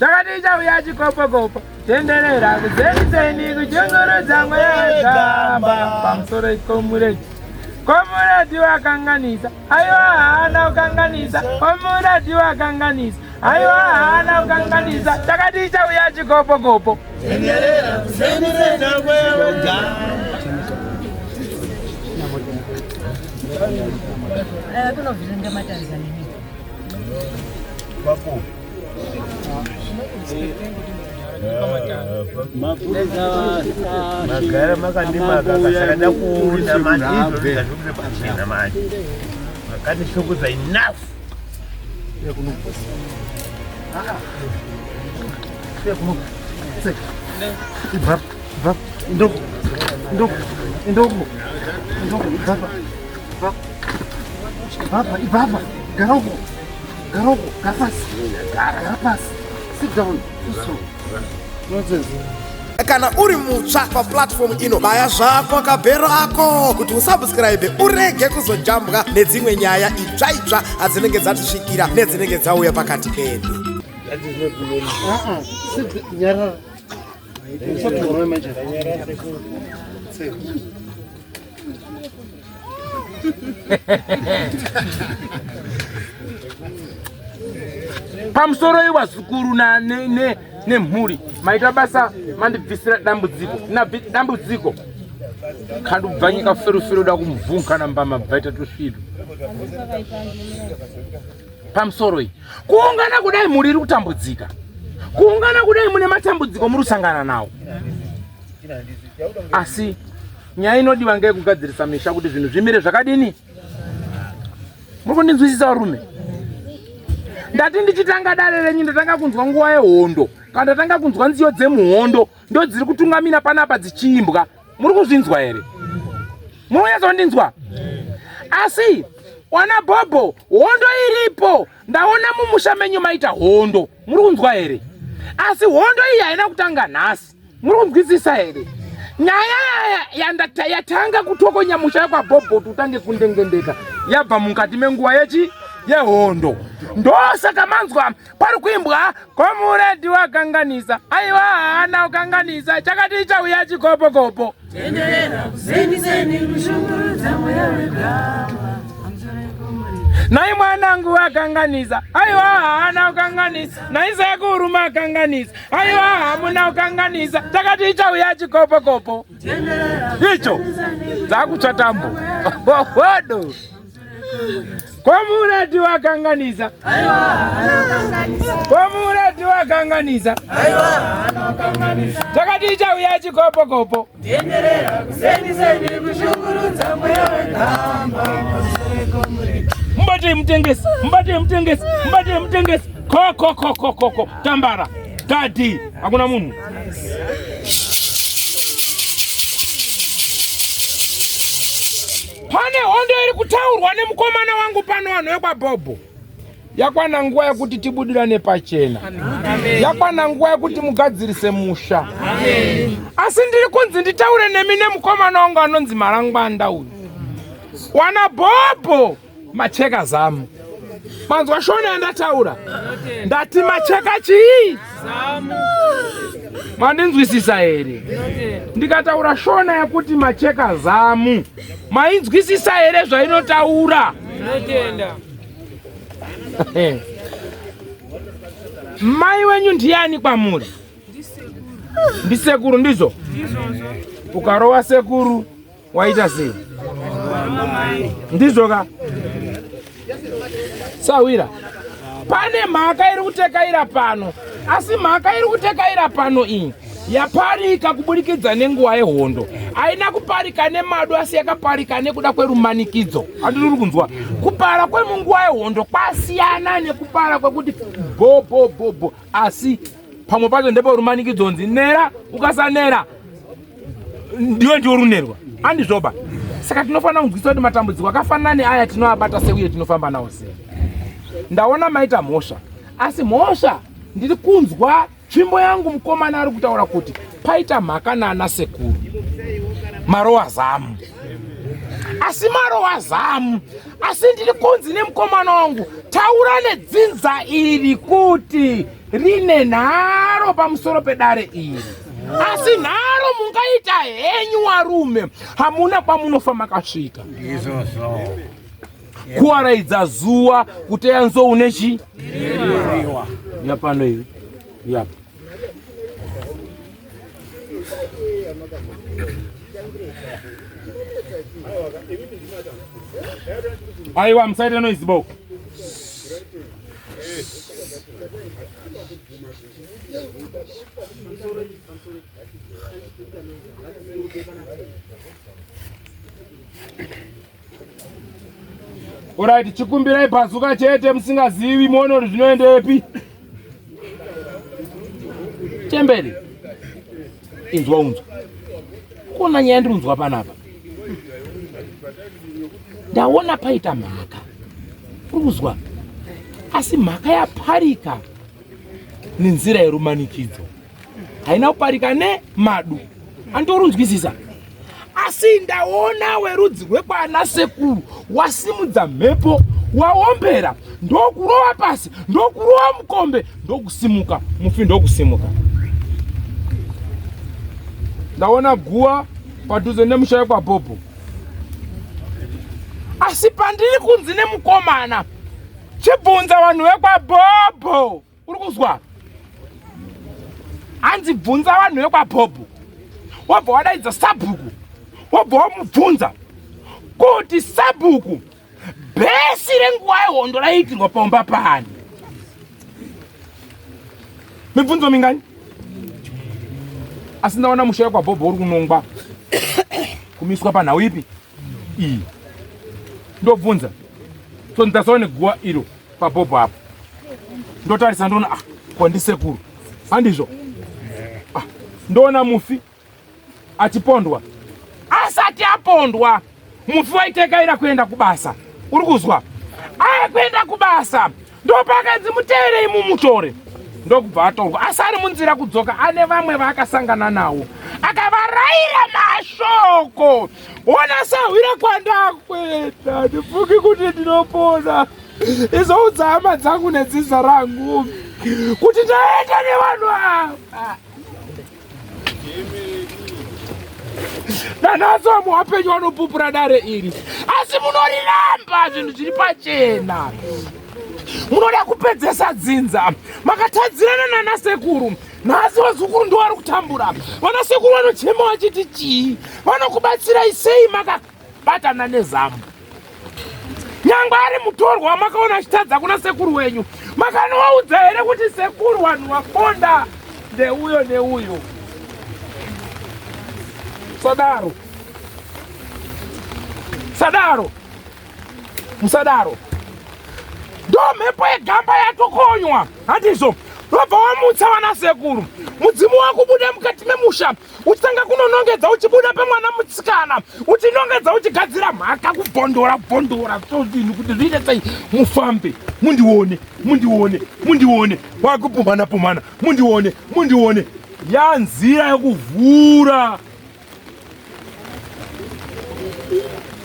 Chakaticha uya chikopo tenderera kuzeniseni kuchongorodza mwegamba pamusoro ikomureti komureti wakanganisa aiwa hana ukanganisa komureti wakanganisa aiwa hana ukanganisa chakaticha uya chikopo tenderera kuzeniseni mwegamba kunovirenga matanzania papo magara makandimaka kasakada kuunda mandizo zvazvikuti pachena manje makandishokudza enough Ibaba, Garoko, Garapasi, sit down, nonsense. Kana uri mutsva paplatform ino baya zvako akabhero ako kuti usubscribe urege kuzojambwa nedzimwe nyaya itsva adzinenge dzatisvikira nedzinenge dzauya pakati pedu. pamusoro iwazukuru nemhuri maita basa mandibvisira dambudziko kandubva nyika ferufero da kumuvhunkana mbama bvaita tosvidu pamusoro iyi kuungana kudai mhuri iri kutambudzika kuungana kudai mune matambudziko muri kusangana nawo asi nyaya inodiwa ngei kugadzirisa misha kuti zvinhu zvimire zvakadini muri kundinzwisisa varume ndati ndichitanga dare renyu ndatanga kunzwa nguva yehondo kana ndatanga kunzwa nziyo dzemuhondo ndo dziri kutungamira panapa dzichiimbwa muri kuzvinzwa here muri kunyatsoondinzwa asi wana Bobo hondo iripo ndaona mumusha menyu maita hondo muri kunzwa here asi hondo iyi haina kutanga nhasi muri kunzwisisa here nyaya yatanga kutokonya musha yekwaBobo tutange kundengendeka yabva mukati menguva yehondo ndosaka manzwa pari kuimbwa komureti wakanganisa aiwa hana ukanganisa chakati chauya chikopo nai mwanangu wakanganisa aiwa hana ukanganisa nai sekuru makanganisa aiwa hamuna ukanganisa chakati chauya chikopo icho dzakutsvatambo hodo komureti wakanganisa komureti wakanganisa chakati chauya chikopo mbate mutengesi koko tambara tati hakuna munhu pane hondo iri kutaurwa nemukomana wangu pano vanhu yekwaBobo yakwana nguva yekuti tibudirane pachena yakwana nguva yekuti mugadzirise musha asi ndiri kunzi nditaure nemi nemukomana wangu anonzi Marangwanda uyu wana Bobo macheka zamu manzwa shona yandataura ndati macheka chii mandinzwisisa here ndikataura shona yekuti macheka zamu mainzwisisa here zvainotaura mai wenyu ndiani kwamuri ndisekuru ndizvo ukarova sekuru waita sei ndizvoka sawira pane mhaka iri kutekaira pano asi mhaka iri kutekaira pano iyi yaparika kubudikidza nenguva yehondo haina kuparika nemado asi yakaparika nekuda kwerumanikidzo andiri kunzwa kupara kwemunguva yehondo kwasiyana nekupara kwekuti Bobo asi pamwe pacho ndepo rumanikidzo nzi nera ukasanera ndiwe ndiwo runerwa andizvoba saka tinofanira kunzwisisa kuti matambudziko akafanana neaya tinoabata seuye tinofamba nawo sei ndaona maita mhosva asi mhosva ndiri kunzwa tsvimbo yangu mukomana ari kutaura kuti paita mhaka naana sekuru marowa zamu asi marowa zamu asi ndiri kunzi nemukomana wangu taura nedzinza iri kuti rine nharo pamusoro pedare iri. Asi nharo mungaita henyu varume, hamuna kwamunofa makasvika. Kuwaraidza zuva kuteya nzou nechi? Yapano ivi. Yapa. Aiwa, musaite noise bo. Alright, chikumbirai bhazuka chete musingazivi muone zvinoendepi. Chemberi. Inzwa unzwa. Kuna nyaya ndiri unzwa panapa. Ndaona paita mhaka. Urikuzwa. Asi mhaka yaparika nenzira yerumanikidzo. Haina kuparika nemadu. Andorunzwisisa. Asi ndaona werudzi rwekwana sekuru wasimudza mhepo, waombera, ndokurova pasi, ndokurova mukombe, ndokusimuka, mufi ndokusimuka. Ndaona guwa padhuze nemusha yekwaBobo. Asi pandiri kunzi nemukomana, chibvunza vanhu vekwaBobo. Urikuzwa? Hanzi bvunza vanhu vekwaBobo. Wabva wadaidza sabhuku. Wabva wamubvunza kuti sabhuku bhesi renguva yehondo raiitirwa paumba pani. Mibvunzo mingani? Asi ndaona musha yekwaBobo uri kunongwa kumiswa panhau ipi? Iyi. Ndobvunza. So nditasaone guwa iro paBobo apo. Ndotarisa ndona kondisekuru. Handizvo? Ndona mufi achipondwa. Asati apondwa, mufi waitekaira kuenda kubasa. Urikuzwa? Kuenda kubasa. Ndopakadzi muteerei mumutore. Ndokubva atorwa. Asi ari munzira kudzoka ane vamwe vaakasangana nawo. Akavaraira mashoko. Ona sahwira kwandakwenda. Ndifungi kuti ndinopona. Izoudza hama dzangu nedziza rangu kuti ndaenda nevanhu ava. Nanatso muwapenyu vanopupura dare iri. Asi munoriramba zvinhu zviri pachena. Munoda kupedzesa dzinza. Makatadzirana nanasekuru. Nhasi vazukuru ndo vari kutambura. Vanasekuru vanochema vachiti chii? Vanokubatsirai sei makabatana nezamu? Nyangwe ari mutorwa makaona achitadza kuna sekuru wenyu. Makanovaudza here kuti sekuru vanhu vakonda ndeuyo neuyo. Sadaro. Sadaro. Musadaro. Ndo mhepo yegamba yatokonywa. Handizvo. Wabva wamutsa vanasekuru. Mudzimu wakubuda mukati memusha. Uchitanga kunonongedza uchibuda pemwana mutsikana. Uchinongedza uchigadzira mhaka kubhondora bhondora. Zvinhu kuti zviite sei mufambe. Mundione. Wakupumhana. Mundione. Yanzira yokuvhura.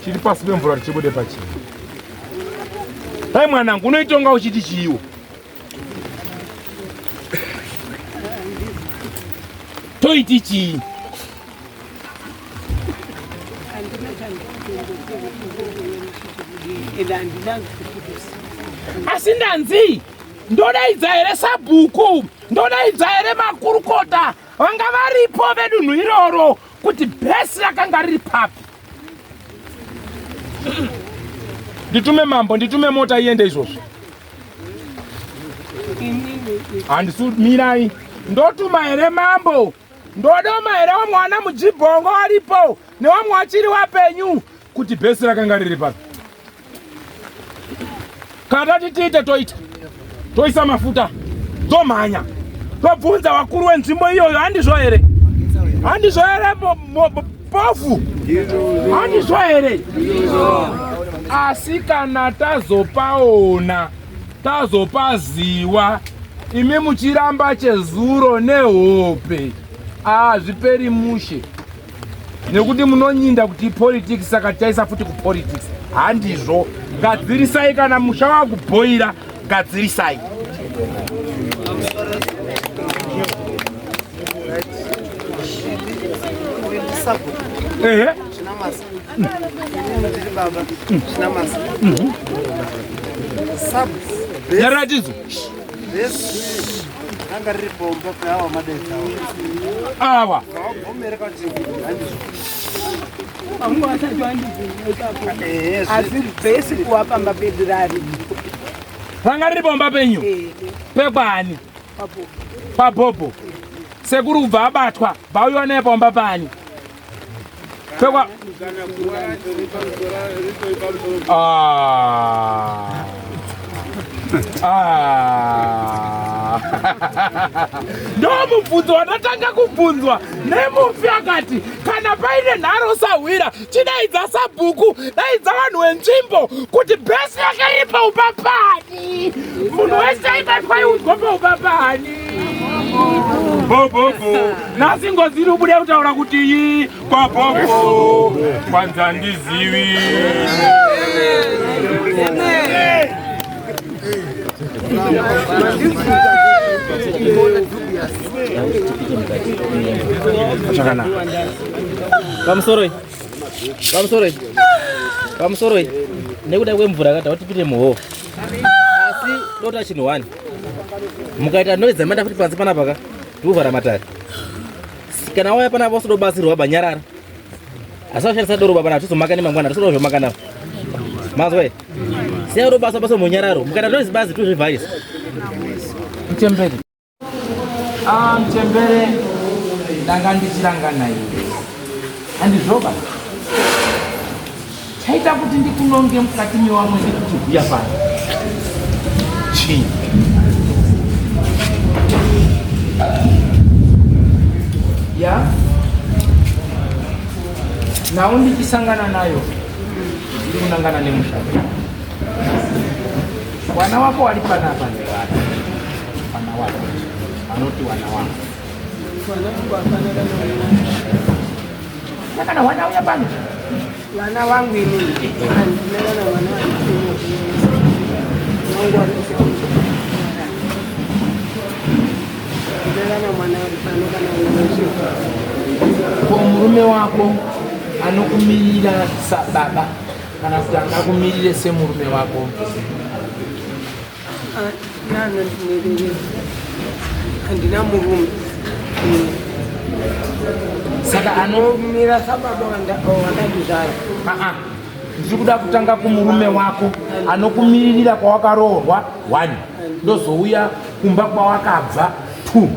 Chiri pasi pemvura chibude pachii. Hai mwanangu, unoitonga uchiti chiiwo. Toiti chii? Asi ndanzi ndodaidza here sabhuku, ndodaidza here makurukota vanga varipo vedunhu iroro kuti bhesi rakanga riri papi. Nditume mambo, nditume mota iende izvozvo. Handisumirai. Ndotuma here mambo. Ndodoma here wamwana mujibhongo aripo newamwe wachiri wapenyu kuti bhesi rakanga riri papi. Kana tati tiite toita. Toisa mafuta. Tomhanya. Tobvunza wakuru wenzvimbo iyoyo. Handizvo here? Pofu. Handizvo here? Asi kana tazopaona, tazopaziwa, imi muchiramba chezuro nehope, zviperi mushe. Nekuti munonyinda kuti politics saka taisa futi kupolitics. Handizvo. Gadzirisai kana musha wakubhoira, gadzirisai. sapo. Chinamasa. Ndiri baba. Chinamasa. Sapo. Yaratizo. Yes. Anga riri bomba pawa madeta. Awa. Omereka kuti handizvo. Asi besi kuwapa mapedurari. Ranga riri bomba penyu. Pekwani. Papopo. Sekuru ubva abatwa. Bauyiwa nebomba pani. Pekwa. Ndomubvunzo wandatanga kubvunzwa nemufi akati kana paine nharo sahwira chidaidza sabhuku daidza vanhu venzvimbo kuti bhesi yake iri paupapani munhu wese aibatwa iudzwa paupapani. Bobobo nhasi Ngozi iri kubuda kutaura kuti iyi kwaBobo kwanza ndizivi. Pamusoro nekuda kwemvura yakati tipite muHondo asi tota chinhu wani mukaita noizi dzamanda futi panze panapa tiuvhara matare kana wauya panapa usidobatsirwa banyarara asi washandisa doro baba natizomaka nemangwana tisoda kuzvomaka navo mazwa siya urobasa basa munyararo mukaita noizi bazi tuzvivharisa Mtembere. Mtembere ndanga ndichirangana iwe. Handizvoba. Chaita kuti ndikunonge mukati mewamwe ndikubhuya pano. Chii? Ya? Nawo ndichisangana nayo. Ndiri kunangana nemushauri. Wana wako wali panapa ndewani. Wana wako. Anoti wana wako. Kana wana uya pano. Wana wangu ini. Ndinana wana wangu. Mungu akusikie. Ndinana mwana pano kana unashika. Kwa murume wako anokumirira baba kana kuti akakumirire semurume wako. Nana ndinelele. Andina murume. Saka anomira sababa wandandizara. Ndiri kuda kutanga kumurume wako anokumiririra kwawakaroorwa 1 ndozouya kumba kwawakabva 2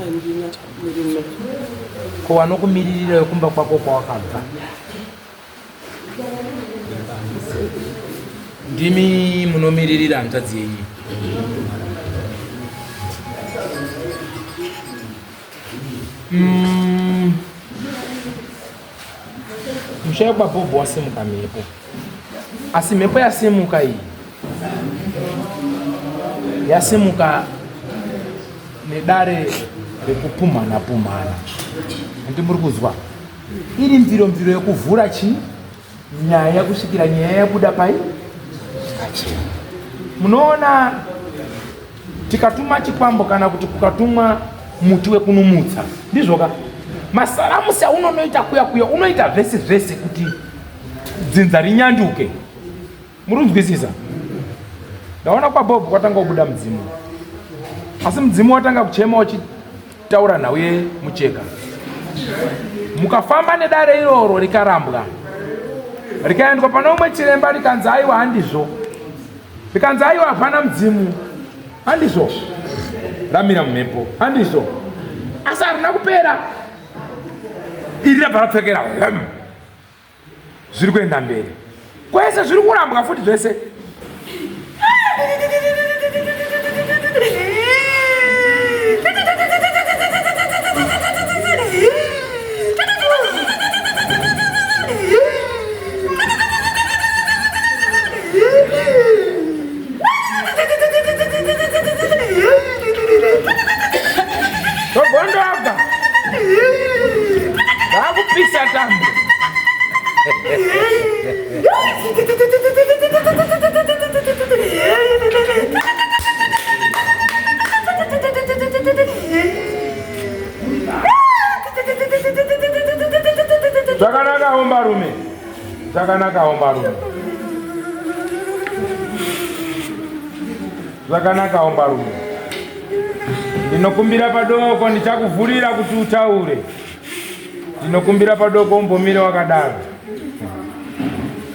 Andina murume. ko anokumiririra kumba kwako kwawakabva. Ndimi munomiririra mutadzi yenyu. Musha yekwaBobo wasimuka mhepo. Asi mhepo yasimuka iyi yasimuka nedare rekupumhana. Andi muri kuzwa iri mviro yekuvhura chi nyaya kusvikira nyaya yabuda pai. Munoona tikatuma chikwambo kana kuti kukatumwa muti wekunumutsa ndizvoka masaramusi aunonoita kuya unoita zvese kuti dzinza rinyanduke. Muri kunzwisisa? Ndaona kwaBobo kwatanga kubuda mudzimu, asi mudzimu watanga kuchema uchitaura nawe mucheka. Mukafamba nedare iroro rikarambwa rikaendwa pana umwe chiremba rikanzi aiwa handizvo, rikanzi aiwa hapana mudzimu handizvo, ramira mumhepo handizvo, asi harina kupera iri rabva rapfekera zviri kuenda mberi kwese zviri kurambwa futi zvese. Ngondo abva ndakupisa tambo. Zvakanaka ombarume. Zvakanaka ombarume. Zvakanaka ombarume. Ndinokumbira padoko ndichakuvhurira kuti utaure. Ndinokumbira padoko umbomire wakadaro.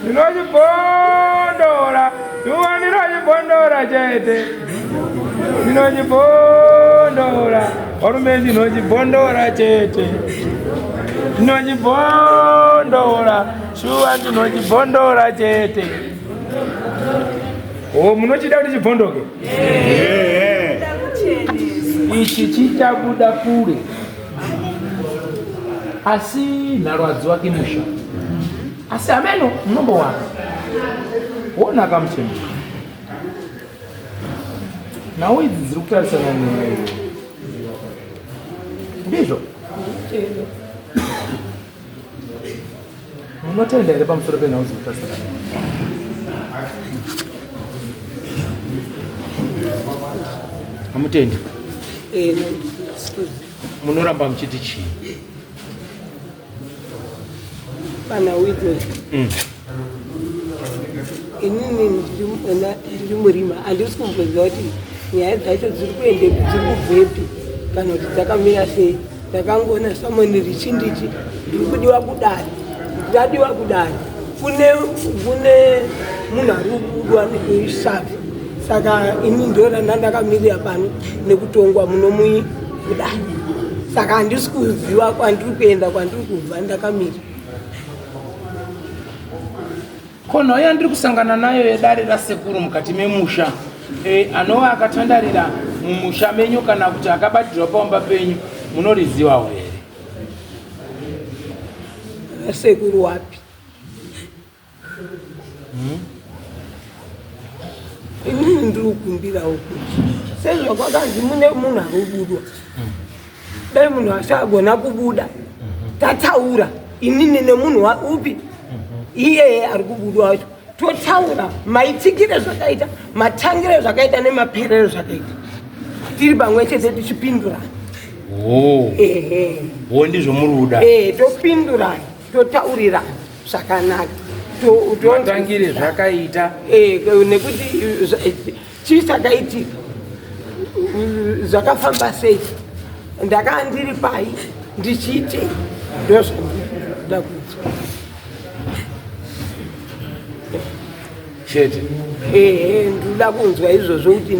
Ndinochibondora. Tuwa ndinochibondora chete. Ndinochibondora. Warume ndinochibondora chete. Ndinochibondora. Shuwa ndinochibondora chete. Oh, munochida kuti chibondoke? Ichi chichabuda kure. Asi narwadzi wake musha. Asi ameno mnombo wake. Wona kamuchemba. Nawo idzi dziri kutarisana newe. Ndizvo? Munotenda here pamusoro penhau dziri kutarisana newe? Hamutendi? Munoramba muchiti chii? Pana witness. Inini ndiri murima handisi kumboziva kuti nyaya dzacho dziri kubvepi kana kuti dzakamira sei. Ndakangoona samoni richindichi ndiri kudiwa kudari, ndadiwa kudari kune munhu ari kudwa nesavi. Saka ini ndona ndakamirira pano nekutongwa munomui kudai. Saka handisi kuziva kwandiri kuenda kwandiri kubva ndakamira. Konho yandiri kusangana nayo yedare rasekuru mukati memusha. Anova akatandarira mumusha menyu kana kuti akabatirwa pamba penyu munorizivawo here? Rasekuru wapi? Inini ndiri kukumbirawo kuti sezvo kwakanzi mune munhu ari kubudwa. Dai munhu asagona kubuda tataura inini nemunhu upi iyeye ari kubudwa wacho totaura maitikire zvakaita, matangire zvakaita nemaperero zvakaita, tiri pamwe chete tichipindurana. Ndizvo muri kuda? Topindurana, totaurirana zvakanaka. Matangire zvakaita nekuti chii chakaitika, zvakafamba sei, ndakaa ndiri pai ndichiitei, ndozvandoda kuita chete. Ndoda kunzwa izvozvo kuti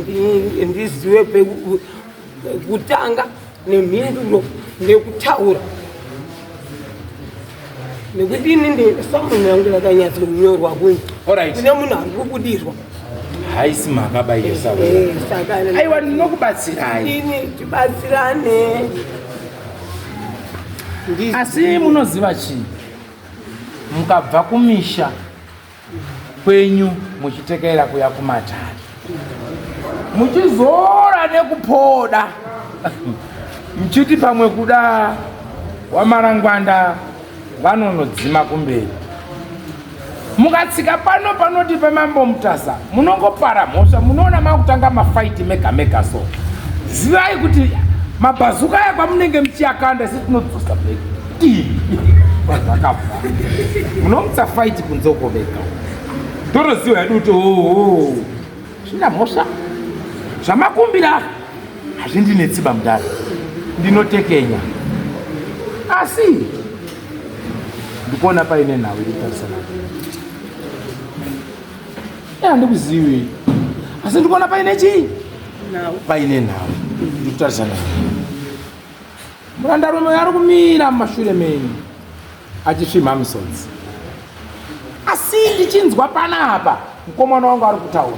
ndizive pekutanga nemhinduro nekutaura. Nekuti ini samunhu yangu yakanyatsokunyorwa kunzi kune munhu ari kubudirwa. Haisi mhaka baiyesa. Aiwa ndinokubatsirai. Ini tibatsirane. Asi munoziva chii? Mukabva kumisha kwenyu muchitekera kuya kumatari, muchizora nekupoda muchiti pamwe kuda wamarangwanda vanonodzima kumberi. Mukatsika pano panoti pamambo mutasa munongopara mhosva, munoona makutanga mafaiti mega mega. So zivai kuti mabhazuka yakwamunenge muchiakanda isi tinodzosa beki zvakabva munomutsa faiti kunzoko vega. Toroziva yedu kuti zvina mhosva zvamakumbira hazvindinetseba mudare, ndinotekenya. Asi ndikuona paine nhau iri kutarisana. Handikuzivi, asi ndikuona paine chii? Paine nhau iri kutarisana. Murandarume ari kumira mumashure menyu achisvimha misodzi. Asi ndichinzwa panapa mukomana wangu ari kutaura,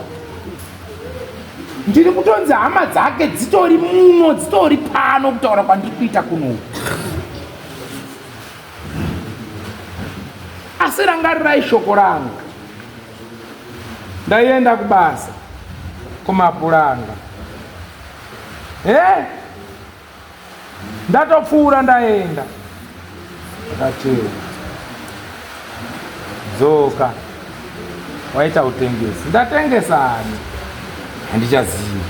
ndiri kutonzi hama dzake dzitori muno, dzitori pano kutaura kwandiri kuita kuno. Asi rangarirai shoko rangu. Ndaienda kubasa kumapuranga, ndatopfuura ndaenda ndakateera dzoka waita utengesi. Ndatengesani? Handichazivi.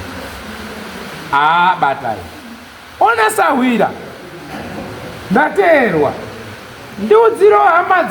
Batai ona sahwira ndateerwa ndiudziro hama